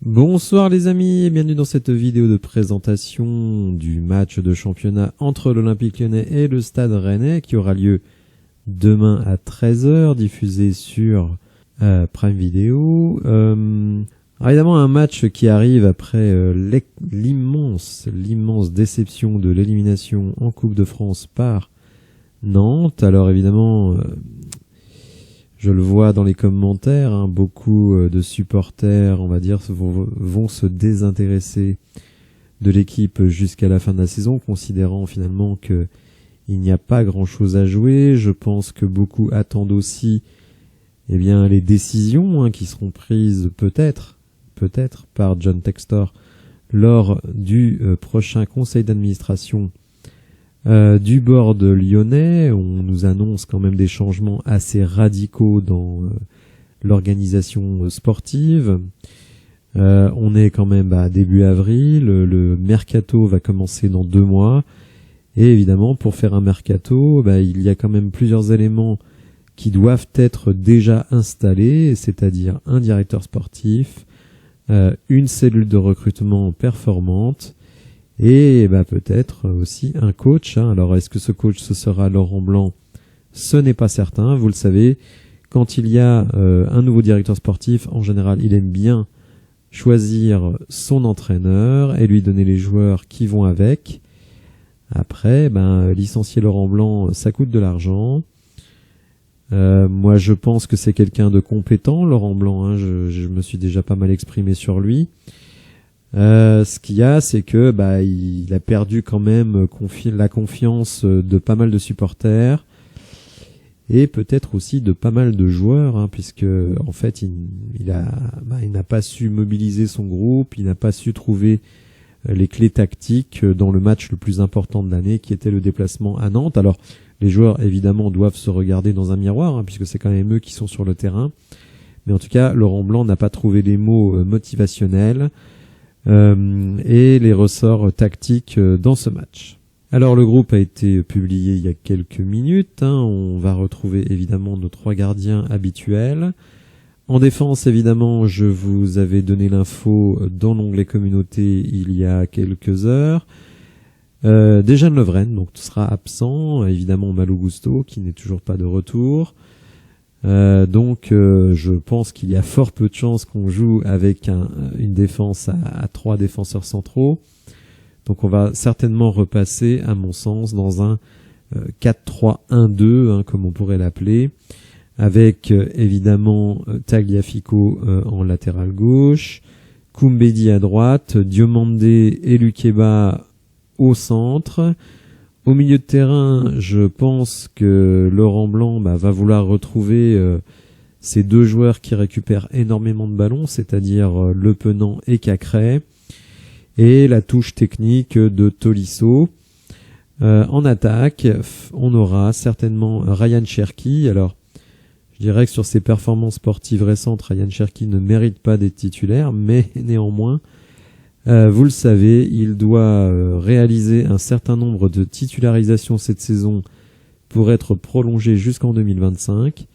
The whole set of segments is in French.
Bonsoir les amis et bienvenue dans cette vidéo de présentation du match de championnat entre l'Olympique Lyonnais et le Stade Rennais qui aura lieu demain à 13h, diffusé sur Prime Video. Alors évidemment un match qui arrive après l'immense déception de l'élimination en Coupe de France par Nantes. Alors évidemment... je le vois dans les commentaires, beaucoup de supporters, on va dire, vont se désintéresser de l'équipe jusqu'à la fin de la saison, considérant finalement qu'il n'y a pas grand-chose à jouer. Je pense que beaucoup attendent aussi les décisions qui seront prises peut-être par John Textor lors du prochain conseil d'administration du board lyonnais. On nous annonce quand même des changements assez radicaux dans l'organisation sportive. On est quand même début avril, le mercato va commencer dans 2 mois, et évidemment pour faire un mercato, il y a quand même plusieurs éléments qui doivent être déjà installés, c'est-à-dire un directeur sportif, une cellule de recrutement performante, et peut-être aussi un coach. Alors est-ce que ce coach ce sera Laurent Blanc? Ce n'est pas certain. Vous le savez, quand il y a un nouveau directeur sportif, en général il aime bien choisir son entraîneur et lui donner les joueurs qui vont avec. Après, licencier Laurent Blanc, ça coûte de l'argent. Moi je pense que c'est quelqu'un de compétent, Laurent Blanc, je me suis déjà pas mal exprimé sur lui. Ce qu'il y a, c'est que il a perdu quand même la confiance de pas mal de supporters et peut-être aussi de pas mal de joueurs, puisque en fait il n'a pas su mobiliser son groupe, il n'a pas su trouver les clés tactiques dans le match le plus important de l'année, qui était le déplacement à Nantes. Alors les joueurs évidemment doivent se regarder dans un miroir, puisque c'est quand même eux qui sont sur le terrain, mais en tout cas Laurent Blanc n'a pas trouvé les mots motivationnels et les ressorts tactiques dans ce match. Alors le groupe a été publié il y a quelques minutes, on va retrouver évidemment nos 3 gardiens habituels. En défense évidemment je vous avais donné l'info dans l'onglet communauté il y a quelques heures. Dejan Lovren donc sera absent, évidemment Malo Gusto qui n'est toujours pas de retour. Je pense qu'il y a fort peu de chances qu'on joue avec une défense à 3 défenseurs centraux. Donc on va certainement repasser, à mon sens, dans un 4-3-1-2, comme on pourrait l'appeler, avec évidemment Tagliafico en latéral gauche, Koumbedi à droite, Diomandé et Lukeba au centre. Au milieu de terrain, je pense que Laurent Blanc va vouloir retrouver ces 2 joueurs qui récupèrent énormément de ballons, c'est-à-dire Le Penant et Cacré, et la touche technique de Tolisso. En attaque, on aura certainement Ryan Cherki. Alors, je dirais que sur ses performances sportives récentes, Ryan Cherki ne mérite pas d'être titulaire, mais néanmoins, vous le savez, il doit réaliser un certain nombre de titularisations cette saison pour être prolongé jusqu'en 2025.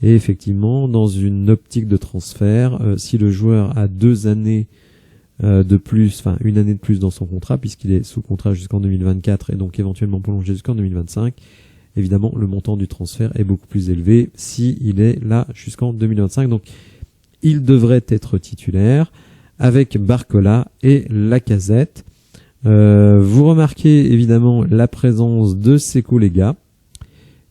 Et effectivement, dans une optique de transfert, si le joueur a 2 années de plus, une année de plus dans son contrat, puisqu'il est sous contrat jusqu'en 2024 et donc éventuellement prolongé jusqu'en 2025, évidemment le montant du transfert est beaucoup plus élevé s'il est là jusqu'en 2025. Donc il devrait être titulaire avec Barcola et Lacazette. Vous remarquez évidemment la présence de Seko Lega,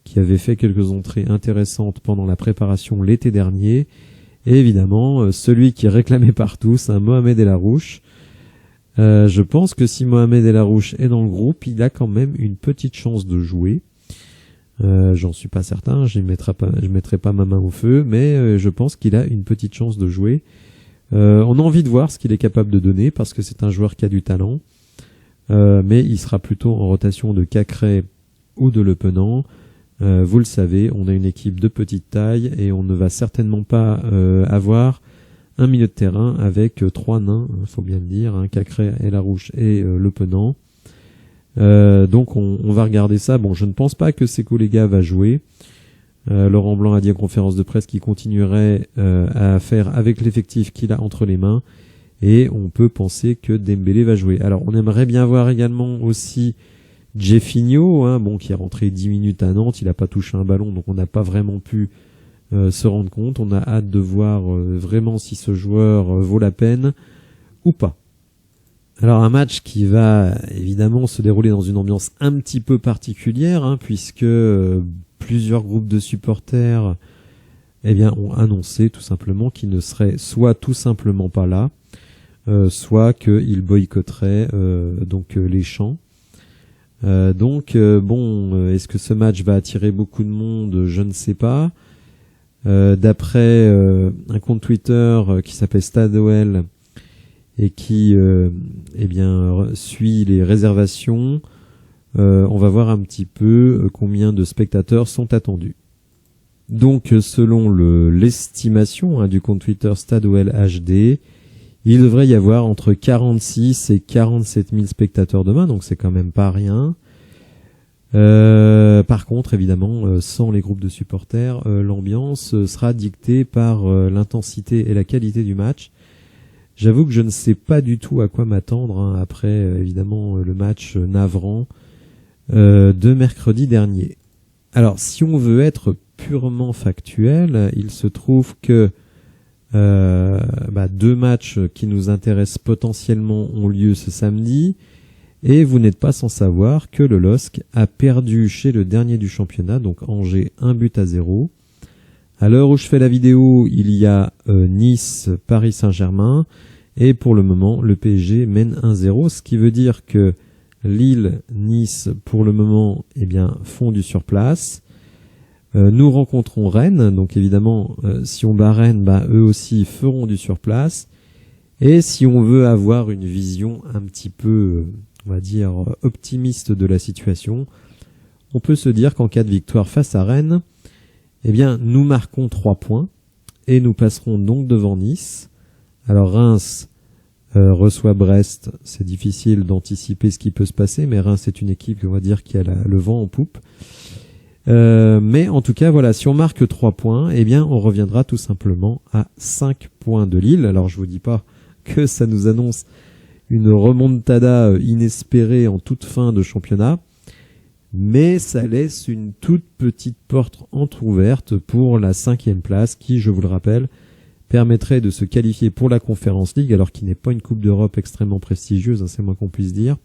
qui avait fait quelques entrées intéressantes pendant la préparation l'été dernier. Et évidemment, celui qui est réclamé par tous, Mohamed El Arouche. Je pense que si Mohamed El Arouche est dans le groupe, il a quand même une petite chance de jouer. J'en suis pas certain, je mettrai pas ma main au feu, mais je pense qu'il a une petite chance de jouer. On a envie de voir ce qu'il est capable de donner, parce que c'est un joueur qui a du talent, mais il sera plutôt en rotation de Cacré ou de Le Penant. Vous le savez, on a une équipe de petite taille et on ne va certainement pas avoir un milieu de terrain avec 3 nains, faut bien le dire, Cacré, El Arouche et Le Penant. Donc on va regarder ça. Bon, je ne pense pas que Seko Lega va jouer. Laurent Blanc a dit en conférence de presse qu'il continuerait à faire avec l'effectif qu'il a entre les mains et on peut penser que Dembélé va jouer. Alors on aimerait bien voir également aussi Jeffinho, qui est rentré 10 minutes à Nantes, il n'a pas touché un ballon, donc on n'a pas vraiment pu se rendre compte. On a hâte de voir vraiment si ce joueur vaut la peine ou pas. Alors un match qui va évidemment se dérouler dans une ambiance un petit peu particulière, puisque plusieurs groupes de supporters ont annoncé tout simplement qu'ils ne seraient soit tout simplement pas là, soit qu'ils boycotteraient les chants. Est-ce que ce match va attirer beaucoup de monde? Je ne sais pas. D'après un compte Twitter qui s'appelle StadOL et qui suit les réservations, on va voir un petit peu combien de spectateurs sont attendus. Donc selon l'estimation du compte Twitter StadOL HD, il devrait y avoir entre 46 et 47 000 spectateurs demain, donc c'est quand même pas rien. Par contre, évidemment, sans les groupes de supporters, l'ambiance sera dictée par l'intensité et la qualité du match. J'avoue que je ne sais pas du tout à quoi m'attendre après, évidemment, le match navrant de mercredi dernier. Alors, si on veut être purement factuel, il se trouve que 2 matchs qui nous intéressent potentiellement ont lieu ce samedi, et vous n'êtes pas sans savoir que le LOSC a perdu chez le dernier du championnat, donc Angers, 1-0. À l'heure où je fais la vidéo, il y a Nice, Paris Saint-Germain, et pour le moment, le PSG mène 1-0, ce qui veut dire que Lille, Nice, pour le moment, font du surplace. Nous rencontrons Rennes, donc évidemment, si on bat Rennes, eux aussi feront du surplace. Et si on veut avoir une vision un petit peu, on va dire, optimiste de la situation, on peut se dire qu'en cas de victoire face à Rennes, nous marquons 3 points et nous passerons donc devant Nice. Alors Reims reçoit Brest, c'est difficile d'anticiper ce qui peut se passer, mais Reims est une équipe, on va dire, qui a le vent en poupe. Mais en tout cas, voilà, si on marque 3 points, on reviendra tout simplement à 5 points de Lille. Alors je vous dis pas que ça nous annonce une remontada inespérée en toute fin de championnat, mais ça laisse une toute petite porte entrouverte pour la 5e place qui, je vous le rappelle, permettrait de se qualifier pour la Conference League, alors qu'il n'est pas une Coupe d'Europe extrêmement prestigieuse, c'est le moins qu'on puisse dire.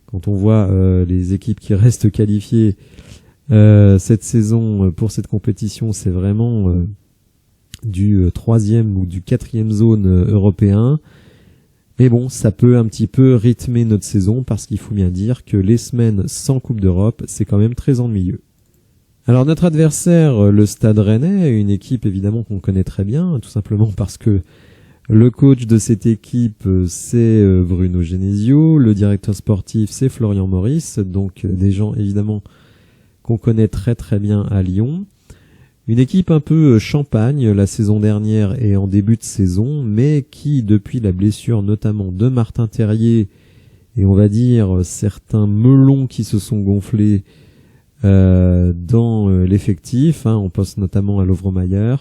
Quand on voit les équipes qui restent qualifiées cette saison pour cette compétition, c'est vraiment du 3e ou du 4e zone européen. Mais bon, ça peut un petit peu rythmer notre saison, parce qu'il faut bien dire que les semaines sans Coupe d'Europe, c'est quand même très ennuyeux. Alors notre adversaire, le Stade Rennais, une équipe évidemment qu'on connaît très bien, tout simplement parce que le coach de cette équipe, c'est Bruno Genesio, le directeur sportif, c'est Florian Maurice, donc des gens évidemment qu'on connaît très très bien à Lyon. Une équipe un peu champagne la saison dernière et en début de saison, mais qui, depuis la blessure notamment de Martin Terrier, et on va dire certains melons qui se sont gonflés dans l'effectif, on pense notamment à Lovre-Mayer,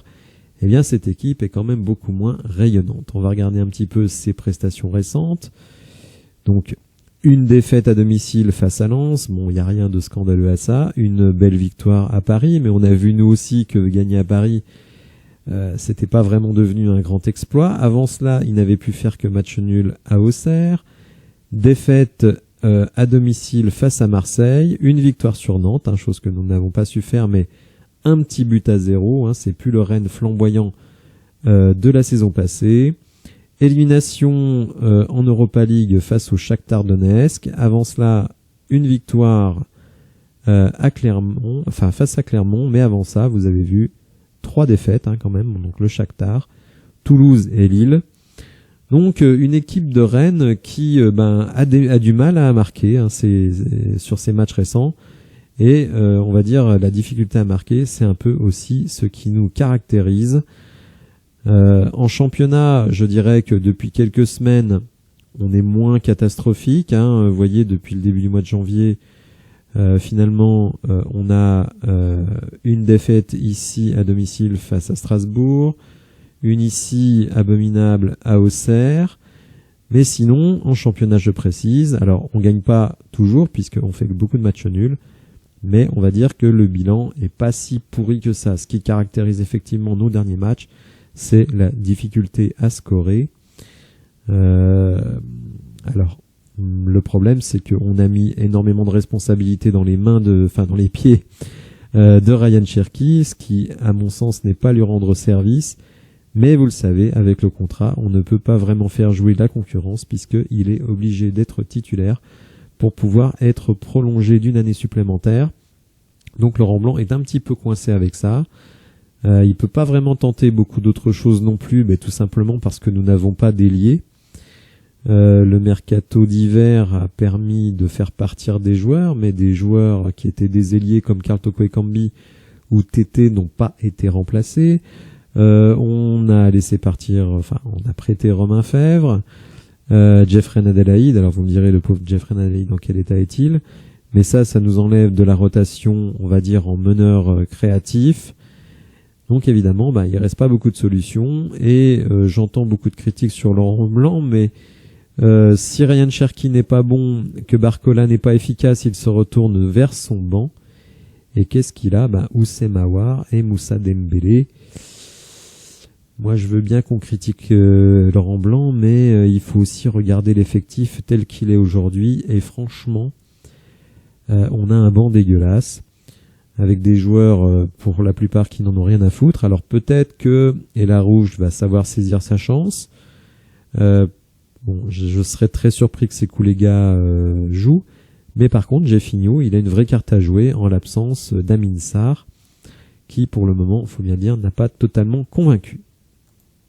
cette équipe est quand même beaucoup moins rayonnante. On va regarder un petit peu ses prestations récentes. Donc, une défaite à domicile face à Lens, il n'y a rien de scandaleux à ça. Une belle victoire à Paris, mais on a vu nous aussi que gagner à Paris, c'était pas vraiment devenu un grand exploit. Avant cela, il n'avait pu faire que match nul à Auxerre. Défaite à domicile face à Marseille. Une victoire sur Nantes, chose que nous n'avons pas su faire, mais un petit but à 0. C'est plus le Rennes flamboyant de la saison passée. Élimination en Europa League face au Shakhtar Donetsk. Avant cela, une victoire à Clermont, face à Clermont, mais avant ça, vous avez vu 3 défaites quand même, donc le Shakhtar, Toulouse et Lille. Donc une équipe de Rennes qui a du mal à marquer sur ses matchs récents, et on va dire la difficulté à marquer, c'est un peu aussi ce qui nous caractérise. En championnat, je dirais que depuis quelques semaines, on est moins catastrophique. Vous voyez, depuis le début du mois de janvier, finalement, on a une défaite ici à domicile face à Strasbourg, une ici abominable à Auxerre. Mais sinon, en championnat, je précise, alors on gagne pas toujours puisqu'on fait beaucoup de matchs nuls, mais on va dire que le bilan est pas si pourri que ça. Ce qui caractérise effectivement nos derniers matchs, c'est la difficulté à scorer. Alors, le problème, c'est qu'on a mis énormément de responsabilités dans les dans les pieds de Ryan Cherki, ce qui, à mon sens, n'est pas lui rendre service. Mais vous le savez, avec le contrat, on ne peut pas vraiment faire jouer la concurrence puisqu'il est obligé d'être titulaire pour pouvoir être prolongé d'une année supplémentaire. Donc Laurent Blanc est un petit peu coincé avec ça. Il peut pas vraiment tenter beaucoup d'autres choses non plus, mais tout simplement parce que nous n'avons pas d'ailier. Le mercato d'hiver a permis de faire partir des joueurs, mais des joueurs qui étaient des ailiers comme Karl Toko Ekambi ou Tété n'ont pas été remplacés. On a laissé partir, on a prêté Romain Fèvre, Jeffrey Adelaide. Alors vous me direz, le pauvre Jeffrey Adelaide, dans quel état est-il? Mais ça nous enlève de la rotation, on va dire, en meneur créatif. Donc évidemment, il reste pas beaucoup de solutions et j'entends beaucoup de critiques sur Laurent Blanc, mais si Ryan Cherki n'est pas bon, que Barcola n'est pas efficace, il se retourne vers son banc. Et qu'est-ce qu'il a? Oussem Aouar et Moussa Dembélé. Moi, je veux bien qu'on critique Laurent Blanc, mais il faut aussi regarder l'effectif tel qu'il est aujourd'hui. Et franchement, on a un banc dégueulasse, avec des joueurs, pour la plupart, qui n'en ont rien à foutre. Alors peut-être que Ella Rouge va savoir saisir sa chance. Je serais très surpris que ces Koulega jouent. Mais par contre, Jeffinho, il a une vraie carte à jouer en l'absence d'Amin Sarr, qui pour le moment, il faut bien dire, n'a pas totalement convaincu.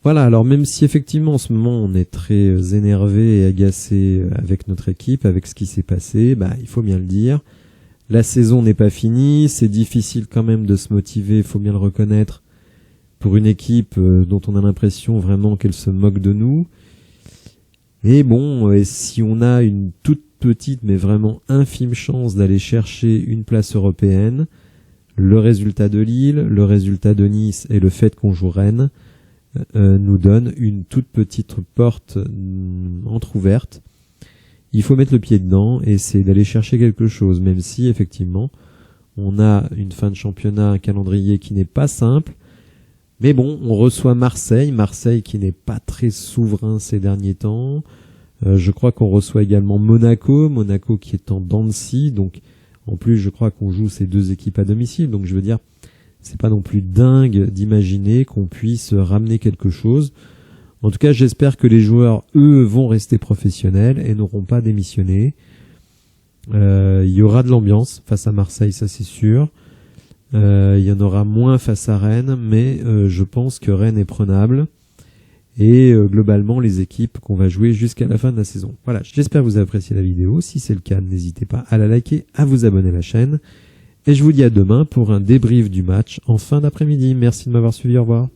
Voilà, alors même si effectivement en ce moment on est très énervé et agacé avec notre équipe, avec ce qui s'est passé, il faut bien le dire. La saison n'est pas finie, c'est difficile quand même de se motiver, il faut bien le reconnaître, pour une équipe dont on a l'impression vraiment qu'elle se moque de nous. Et bon, et si on a une toute petite mais vraiment infime chance d'aller chercher une place européenne, le résultat de Lille, le résultat de Nice et le fait qu'on joue Rennes nous donne une toute petite porte entrouverte. Il faut mettre le pied dedans et essayer d'aller chercher quelque chose, même si effectivement on a une fin de championnat, un calendrier qui n'est pas simple. Mais bon, on reçoit Marseille qui n'est pas très souverain ces derniers temps. Je crois qu'on reçoit également Monaco qui est en dents de scie. Donc en plus, je crois qu'on joue ces deux équipes à domicile. Donc je veux dire, c'est pas non plus dingue d'imaginer qu'on puisse ramener quelque chose. En tout cas, j'espère que les joueurs, eux, vont rester professionnels et n'auront pas démissionné. Il y aura de l'ambiance face à Marseille, ça c'est sûr. Il y en aura moins face à Rennes, mais je pense que Rennes est prenable. Et globalement, les équipes qu'on va jouer jusqu'à la fin de la saison. Voilà, j'espère que vous avez apprécié la vidéo. Si c'est le cas, n'hésitez pas à la liker, à vous abonner à la chaîne. Et je vous dis à demain pour un débrief du match en fin d'après-midi. Merci de m'avoir suivi, au revoir.